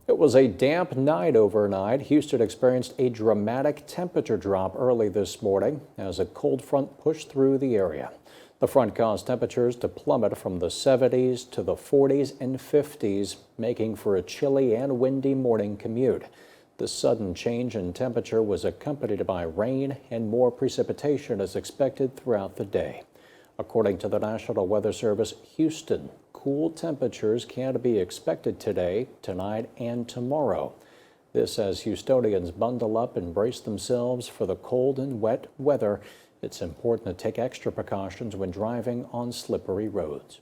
It was a damp night overnight. Houston experienced a dramatic temperature drop early this morning as a cold front pushed through the area. The front caused temperatures to plummet from the 70s to the 40s and 50s, making for a chilly and windy morning commute. The sudden change in temperature was accompanied by rain, and more precipitation is expected throughout the day. According to the National Weather Service, Houston, cool temperatures can be expected today, tonight, and tomorrow. This as Houstonians bundle up and brace themselves for the cold and wet weather. It's important to take extra precautions when driving on slippery roads.